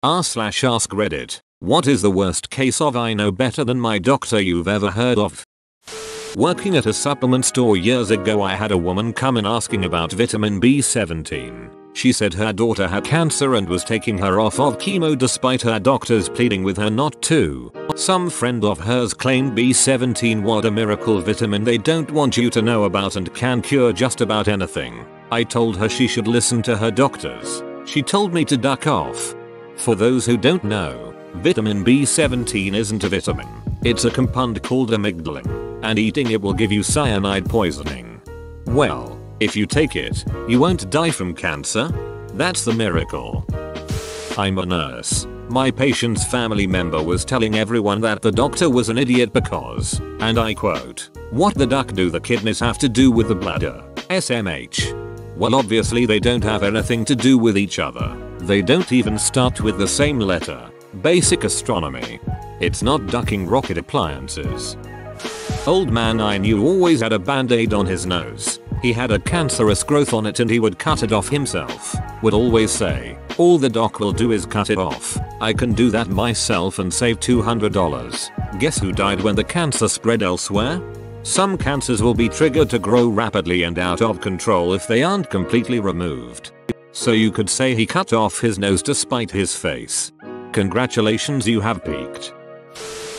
r/AskReddit. What is the worst case of I know better than my doctor you've ever heard of? Working at a supplement store years ago, I had a woman come in asking about vitamin B17. She said her daughter had cancer and was taking her off of chemo despite her doctors pleading with her not to. Some friend of hers claimed B17 was a miracle vitamin they don't want you to know about and can cure just about anything. I told her she should listen to her doctors. She told me to duck off. For those who don't know, vitamin B17 isn't a vitamin. It's a compound called amygdalin, and eating it will give you cyanide poisoning. Well, if you take it, you won't die from cancer. That's the miracle. I'm a nurse. My patient's family member was telling everyone that the doctor was an idiot because, and I quote, "What the duck do the kidneys have to do with the bladder? SMH. Well, obviously they don't have anything to do with each other. They don't even start with the same letter. Basic astronomy. It's not ducking rocket appliances." Old man I knew always had a band-aid on his nose. He had a cancerous growth on it and he would cut it off himself. Would always say, "All the doc will do is cut it off. I can do that myself and save $200. Guess who died when the cancer spread elsewhere? Some cancers will be triggered to grow rapidly and out of control if they aren't completely removed. So you could say he cut off his nose to spite his face. Congratulations, you have peaked.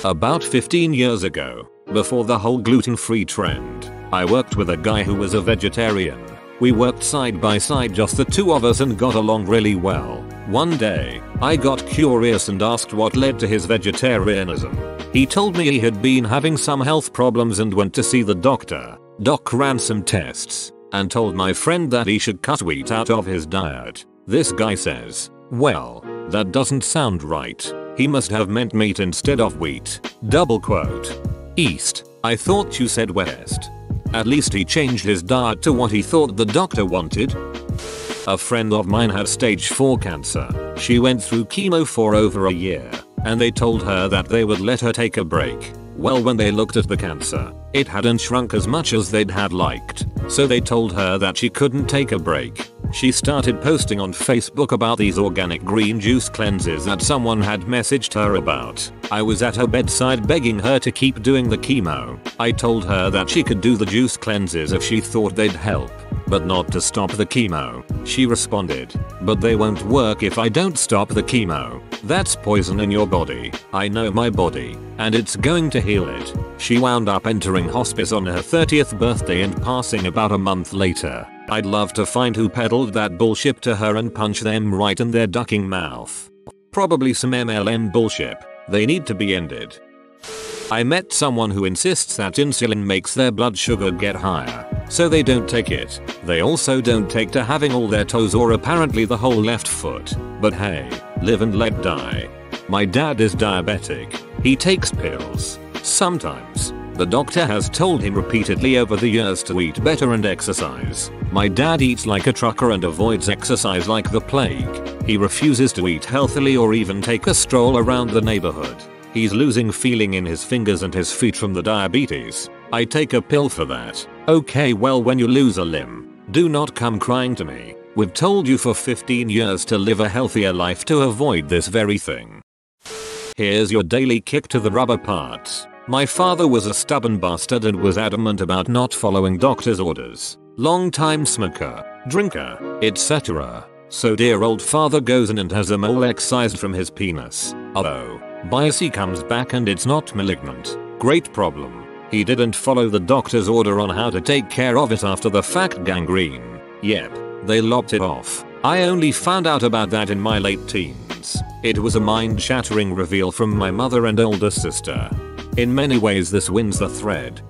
About 15 years ago, before the whole gluten-free trend, I worked with a guy who was a vegetarian. We worked side by side, just the two of us, and got along really well. One day, I got curious and asked what led to his vegetarianism. He told me he had been having some health problems and went to see the doctor. Doc ran some tests and told my friend that he should cut wheat out of his diet. This guy says, "Well, that doesn't sound right. He must have meant meat instead of wheat." Double quote. East. I thought you said west. At least he changed his diet to what he thought the doctor wanted. A friend of mine had stage 4 cancer. She went through chemo for over a year, and they told her that they would let her take a break. Well, when they looked at the cancer, it hadn't shrunk as much as they'd had liked, so they told her that she couldn't take a break. She started posting on Facebook about these organic green juice cleanses that someone had messaged her about. I was at her bedside begging her to keep doing the chemo. I told her that she could do the juice cleanses if she thought they'd help, but not to stop the chemo. She responded, "But they won't work if I don't stop the chemo. That's poison in your body. I know my body, and it's going to heal it." She wound up entering hospice on her 30th birthday and passing about a month later. I'd love to find who peddled that bullshit to her and punch them right in their ducking mouth. Probably some MLM bullshit. They need to be ended. I met someone who insists that insulin makes their blood sugar get higher, so they don't take it. They also don't take to having all their toes or apparently the whole left foot. But hey, live and let die. My dad is diabetic. He takes pills. Sometimes. The doctor has told him repeatedly over the years to eat better and exercise. My dad eats like a trucker and avoids exercise like the plague. He refuses to eat healthily or even take a stroll around the neighborhood. He's losing feeling in his fingers and his feet from the diabetes. I take a pill for that. Okay, well, when you lose a limb, do not come crying to me. We've told you for 15 years to live a healthier life to avoid this very thing. Here's your daily kick to the rubber parts. My father was a stubborn bastard and was adamant about not following doctor's orders. Long-time smoker, drinker, etc. So dear old father goes in and has a mole excised from his penis. Oh, biopsy comes back and it's not malignant. Great problem. He didn't follow the doctor's order on how to take care of it after the fact. Gangrene. Yep, they lopped it off. I only found out about that in my late teens. It was a mind-shattering reveal from my mother and older sister. In many ways this wins the thread.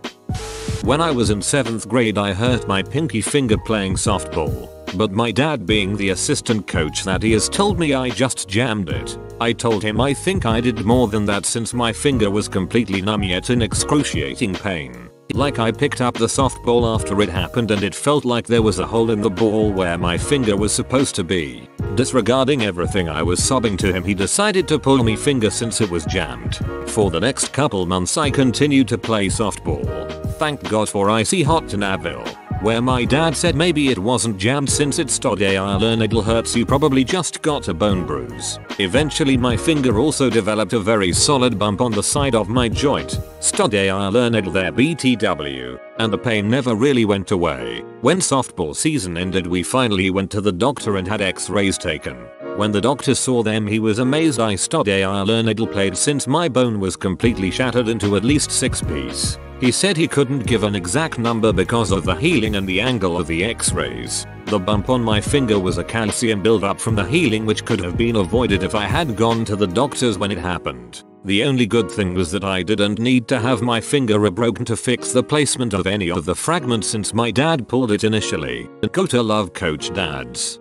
When I was in 7th grade, I hurt my pinky finger playing softball, but my dad, being the assistant coach that he is, told me I just jammed it. I told him I think I did more than that since my finger was completely numb yet in excruciating pain. Like I picked up the softball after it happened and it felt like there was a hole in the ball where my finger was supposed to be. Disregarding everything, I was sobbing to him. He decided to pull my finger since it was jammed. For the next couple months I continued to play softball. Thank God for icy hot Advil. where my dad said maybe it wasn't jammed since it stopped. I learned it'll hurts, you probably just got a bone bruise. Eventually my finger also developed a very solid bump on the side of my joint. I learned it'll there BTW, and the pain never really went away. When softball season ended we finally went to the doctor and had x-rays taken. When the doctor saw them he was amazed. I learned it'll played since my bone was completely shattered into at least 6 pieces. He said he couldn't give an exact number because of the healing and the angle of the x-rays. The bump on my finger was a calcium buildup from the healing which could have been avoided if I had gone to the doctors when it happened. The only good thing was that I didn't need to have my finger rebroken to fix the placement of any of the fragments since my dad pulled it initially. Gotta love coach dads.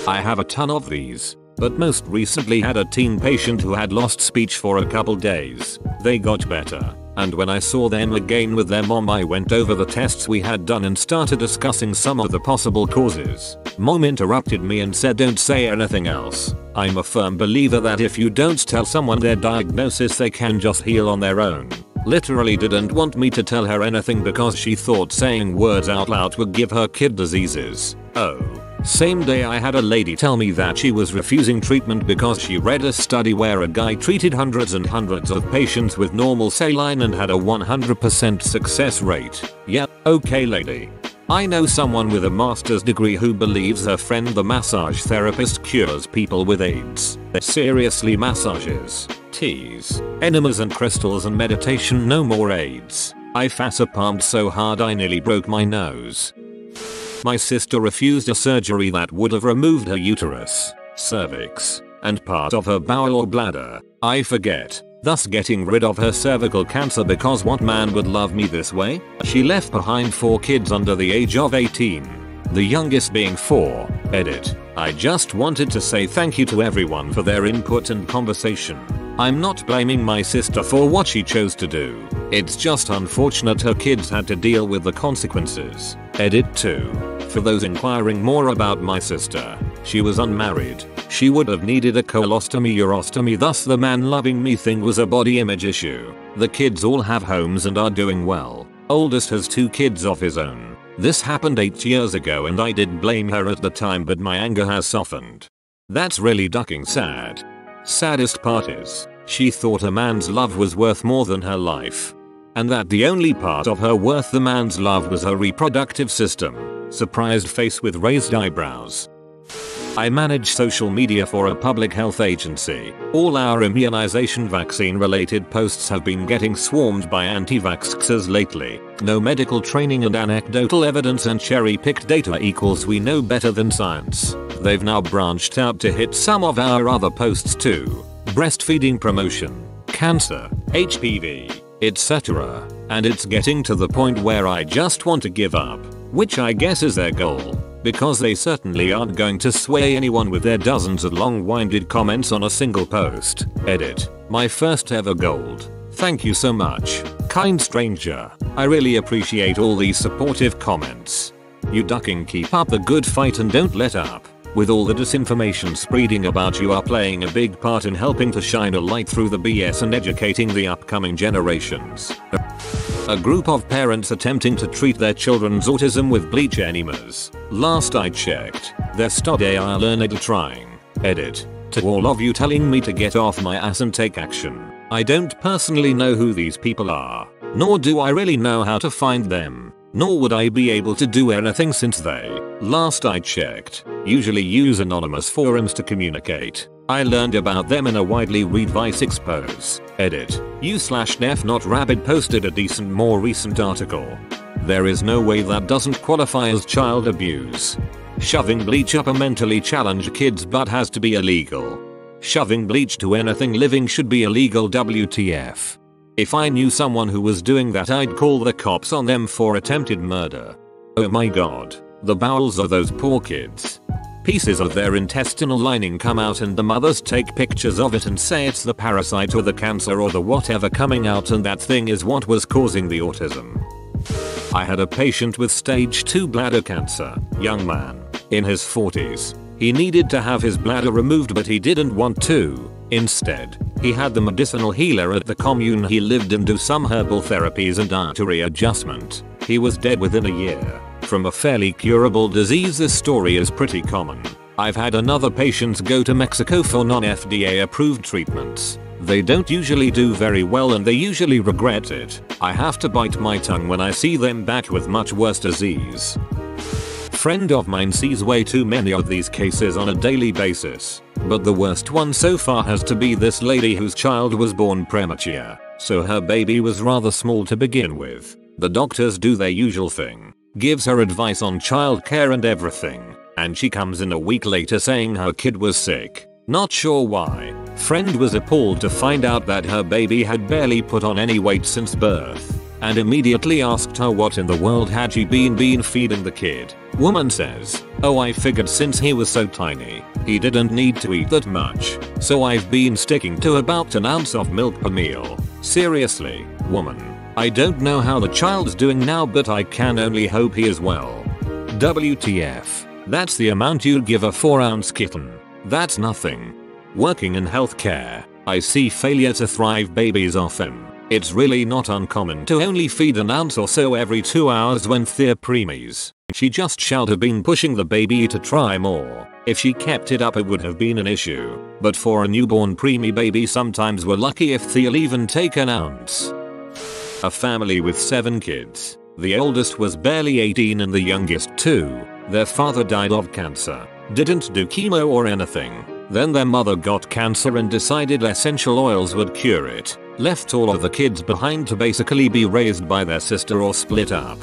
I have a ton of these, but most recently had a teen patient who had lost speech for a couple days. They got better, and when I saw them again with their mom I went over the tests we had done and started discussing some of the possible causes. Mom interrupted me and said don't say anything else. I'm a firm believer that if you don't tell someone their diagnosis they can just heal on their own. Literally didn't want me to tell her anything because she thought saying words out loud would give her kid diseases. Oh. Same day I had a lady tell me that she was refusing treatment because she read a study where a guy treated hundreds and hundreds of patients with normal saline and had a 100% success rate. Yeah, okay lady. I know someone with a master's degree who believes her friend the massage therapist cures people with AIDS. Seriously, massages, teas, enemas and crystals and meditation, no more AIDS. I facepalmed so hard I nearly broke my nose. My sister refused a surgery that would have removed her uterus, cervix, and part of her bowel or bladder, I forget, thus getting rid of her cervical cancer because what man would love me this way? She left behind 4 kids under the age of 18, the youngest being 4. Edit. I just wanted to say thank you to everyone for their input and conversation. I'm not blaming my sister for what she chose to do. It's just unfortunate her kids had to deal with the consequences. Edit 2. For those inquiring more about my sister, she was unmarried. She would have needed a colostomy urostomy, thus the man loving me thing was a body image issue. The kids all have homes and are doing well. Oldest has 2 kids of his own. This happened 8 years ago and I did blame her at the time, but my anger has softened. That's really ducking sad. Saddest part is, she thought a man's love was worth more than her life. And that the only part of her worth the man's love was her reproductive system. Surprised face with raised eyebrows. I manage social media for a public health agency. All our immunization vaccine related posts have been getting swarmed by anti-vaxxers lately. No medical training and anecdotal evidence and cherry-picked data equals we know better than science. They've now branched out to hit some of our other posts too. Breastfeeding promotion, cancer, HPV, etc. And it's getting to the point where I just want to give up, which I guess is their goal. Because they certainly aren't going to sway anyone with their dozens of long-winded comments on a single post. Edit. My first ever gold. Thank you so much, kind stranger. I really appreciate all these supportive comments. You ducking keep up the good fight and don't let up. With all the disinformation spreading about you are playing a big part in helping to shine a light through the BS and educating the upcoming generations. A group of parents attempting to treat their children's autism with bleach enemas. Last I checked, they're learned trying. Edit. To all of you telling me to get off my ass and take action. I don't personally know who these people are, nor do I really know how to find them, nor would I be able to do anything since they, last I checked, usually use anonymous forums to communicate. I learned about them in a widely read Vice expose. Edit. U/Def not Rabbit posted a decent more recent article. There is no way that doesn't qualify as child abuse. Shoving bleach up a mentally challenged kid's butt has to be illegal. Shoving bleach to anything living should be illegal. WTF. If I knew someone who was doing that I'd call the cops on them for attempted murder. Oh my god. The bowels of those poor kids. Pieces of their intestinal lining come out and the mothers take pictures of it and say it's the parasite or the cancer or the whatever coming out, and that thing is what was causing the autism. I had a patient with stage 2 bladder cancer, young man, in his 40s. He needed to have his bladder removed but he didn't want to. Instead, he had the medicinal healer at the commune he lived in do some herbal therapies and dietary adjustment. He was dead within a year. from a fairly curable disease. This story is pretty common. I've had another patient go to Mexico for non-FDA approved treatments. They don't usually do very well and they usually regret it. I have to bite my tongue when I see them back with much worse disease. Friend of mine sees way too many of these cases on a daily basis. But the worst one so far has to be this lady whose child was born premature. So her baby was rather small to begin with. The doctors do their usual thing. Gives her advice on childcare and everything. And she comes in a week later saying her kid was sick. Not sure why. Friend was appalled to find out that her baby had barely put on any weight since birth. And immediately asked her what in the world had she been feeding the kid. Woman says, "Oh, I figured since he was so tiny, he didn't need to eat that much. So I've been sticking to about an ounce of milk per meal." Seriously, woman. I don't know how the child's doing now, but I can only hope he is well. WTF. That's the amount you'd give a 4-ounce kitten. That's nothing. Working in healthcare, I see failure to thrive babies often. It's really not uncommon to only feed an ounce or so every 2 hours when they're preemies. She just should have been pushing the baby to try more. If she kept it up it would have been an issue. But for a newborn preemie baby sometimes we're lucky if they'll even take an ounce. A family with 7 kids. The oldest was barely 18 and the youngest 2. Their father died of cancer. Didn't do chemo or anything. Then their mother got cancer and decided essential oils would cure it. Left all of the kids behind to basically be raised by their sister or split up.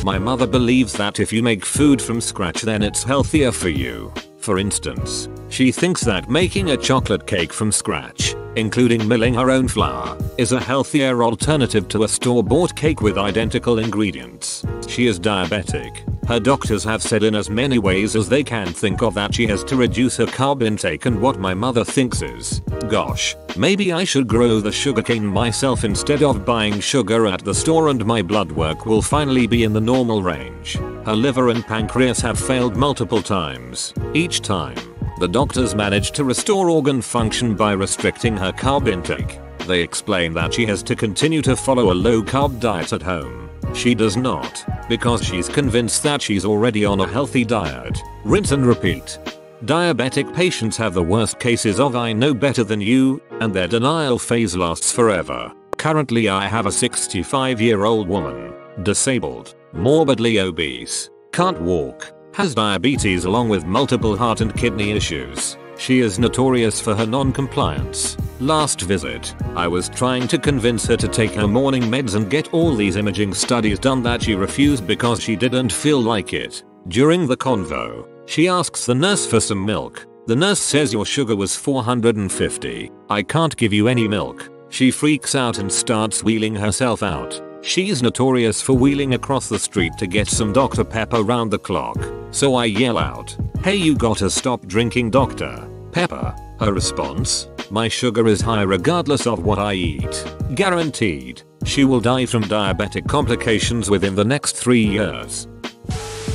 My mother believes that if you make food from scratch then it's healthier for you. For instance, she thinks that making a chocolate cake from scratch, including milling her own flour, is a healthier alternative to a store-bought cake with identical ingredients. She is diabetic. Her doctors have said in as many ways as they can think of that she has to reduce her carb intake, and what my mother thinks is, gosh, maybe I should grow the sugarcane myself instead of buying sugar at the store and my blood work will finally be in the normal range. Her liver and pancreas have failed multiple times. Each time, the doctors managed to restore organ function by restricting her carb intake. They explain that she has to continue to follow a low-carb diet at home. She does not, because she's convinced that she's already on a healthy diet. Rinse and repeat. Diabetic patients have the worst cases of "I know better than you," and their denial phase lasts forever. Currently I have a 65-year-old woman, disabled, morbidly obese, can't walk, has diabetes along with multiple heart and kidney issues. She is notorious for her non-compliance. Last visit, I was trying to convince her to take her morning meds and get all these imaging studies done that she refused because she didn't feel like it. During the convo, she asks the nurse for some milk. The nurse says your sugar was 450. I can't give you any milk. She freaks out and starts wheeling herself out. She's notorious for wheeling across the street to get some Dr. Pepper round the clock. So I yell out, "Hey, you gotta stop drinking Dr. Pepper." Her response, "My sugar is high regardless of what I eat. Guaranteed. She will die from diabetic complications within the next 3 years."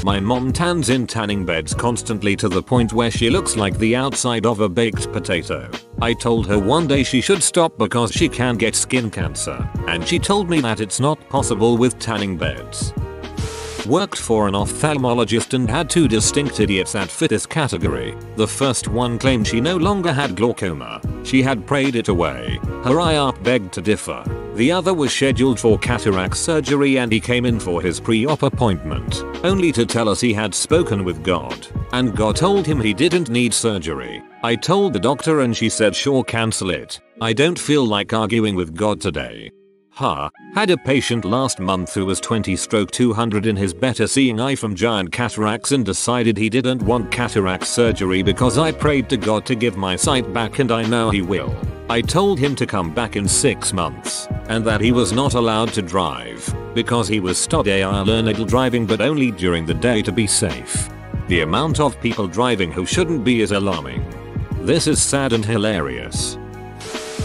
My mom tans in tanning beds constantly to the point where she looks like the outside of a baked potato. I told her one day she should stop because she can get skin cancer, and she told me that it's not possible with tanning beds. Worked for an ophthalmologist and had 2 distinct idiots at fittest category. The first one claimed she no longer had glaucoma. She had prayed it away. Her eye art begged to differ. The other was scheduled for cataract surgery and he came in for his pre-op appointment, only to tell us he had spoken with God, and God told him he didn't need surgery. I told the doctor and she said sure, cancel it. I don't feel like arguing with God today. Had a patient last month who was 20/200 in his better seeing eye from giant cataracts and decided he didn't want cataract surgery because I prayed to God to give my sight back and I know he will. I told him to come back in 6 months and that he was not allowed to drive because he was studying learned driving but only during the day to be safe. The amount of people driving who shouldn't be is alarming. This is sad and hilarious.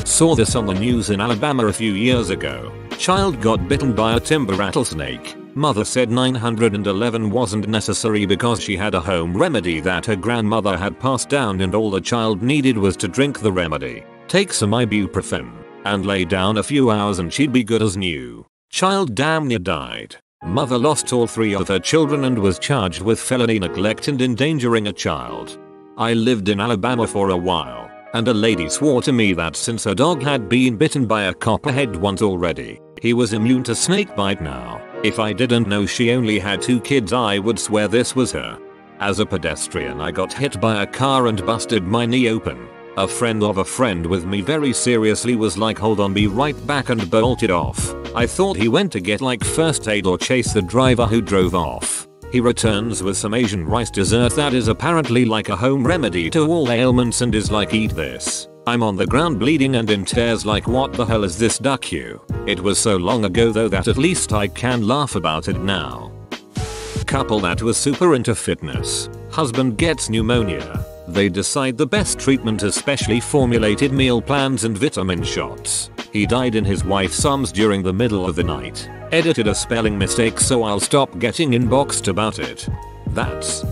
Saw this on the news in Alabama a few years ago. Child got bitten by a timber rattlesnake. Mother said 911 wasn't necessary because she had a home remedy that her grandmother had passed down and all the child needed was to drink the remedy, take some ibuprofen, and lay down a few hours and she'd be good as new. Child damn near died. Mother lost all 3 of her children and was charged with felony neglect and endangering a child. I lived in Alabama for a while, and a lady swore to me that since her dog had been bitten by a copperhead once already, he was immune to snakebite now. If I didn't know she only had 2 kids, I would swear this was her. As a pedestrian, I got hit by a car and busted my knee open. A friend of a friend with me very seriously was like, hold on, be right back, and bolted off. I thought he went to get like first aid or chase the driver who drove off. He returns with some Asian rice dessert that is apparently like a home remedy to all ailments and is like, eat this. I'm on the ground bleeding and in tears like, what the hell is this, duck you? It was so long ago though that at least I can laugh about it now. Couple that was super into fitness. Husband gets pneumonia. They decide the best treatment is specially formulated meal plans and vitamin shots. He died in his wife's arms during the middle of the night. Edited a spelling mistake, so I'll stop getting inboxed about it. That's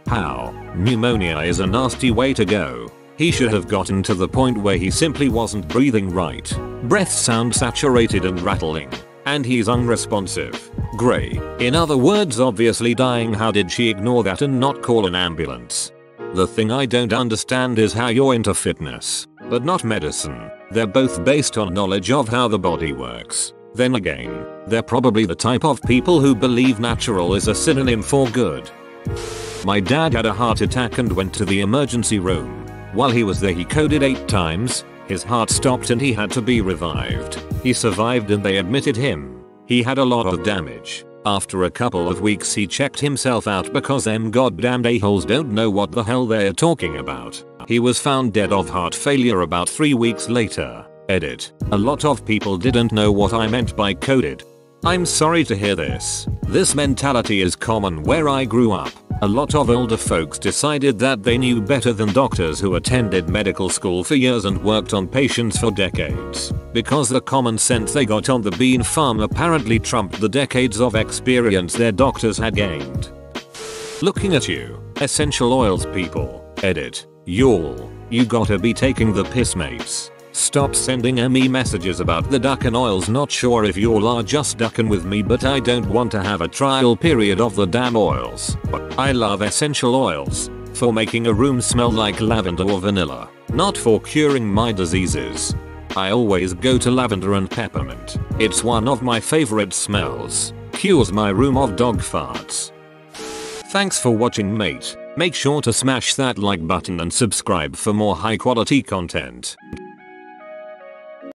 how. Pneumonia is a nasty way to go. He should have gotten to the point where he simply wasn't breathing right. Breath sounds saturated and rattling. And he's unresponsive. Gray. In other words, obviously dying. How did she ignore that and not call an ambulance? The thing I don't understand is how you're into fitness, but not medicine. They're both based on knowledge of how the body works. Then again, they're probably the type of people who believe natural is a synonym for good. My dad had a heart attack and went to the emergency room. While he was there, he coded 8 times. His heart stopped and he had to be revived. He survived and they admitted him. He had a lot of damage. After a couple of weeks he checked himself out because them goddamned a-holes don't know what the hell they're talking about. He was found dead of heart failure about 3 weeks later. Edit. A lot of people didn't know what I meant by coded. I'm sorry to hear this. This mentality is common where I grew up. A lot of older folks decided that they knew better than doctors who attended medical school for years and worked on patients for decades, because the common sense they got on the bean farm apparently trumped the decades of experience their doctors had gained. Looking at you, essential oils people. Edit. Y'all, you gotta be taking the piss, mates. Stop sending me messages about the duckin' oils. Not sure if y'all are just duckin' with me, but I don't want to have a trial period of the damn oils. I love essential oils for making a room smell like lavender or vanilla, not for curing my diseases. I always go to lavender and peppermint. It's one of my favorite smells. Cures my room of dog farts. Thanks for watching, mate. Make sure to smash that like button and subscribe for more high quality content.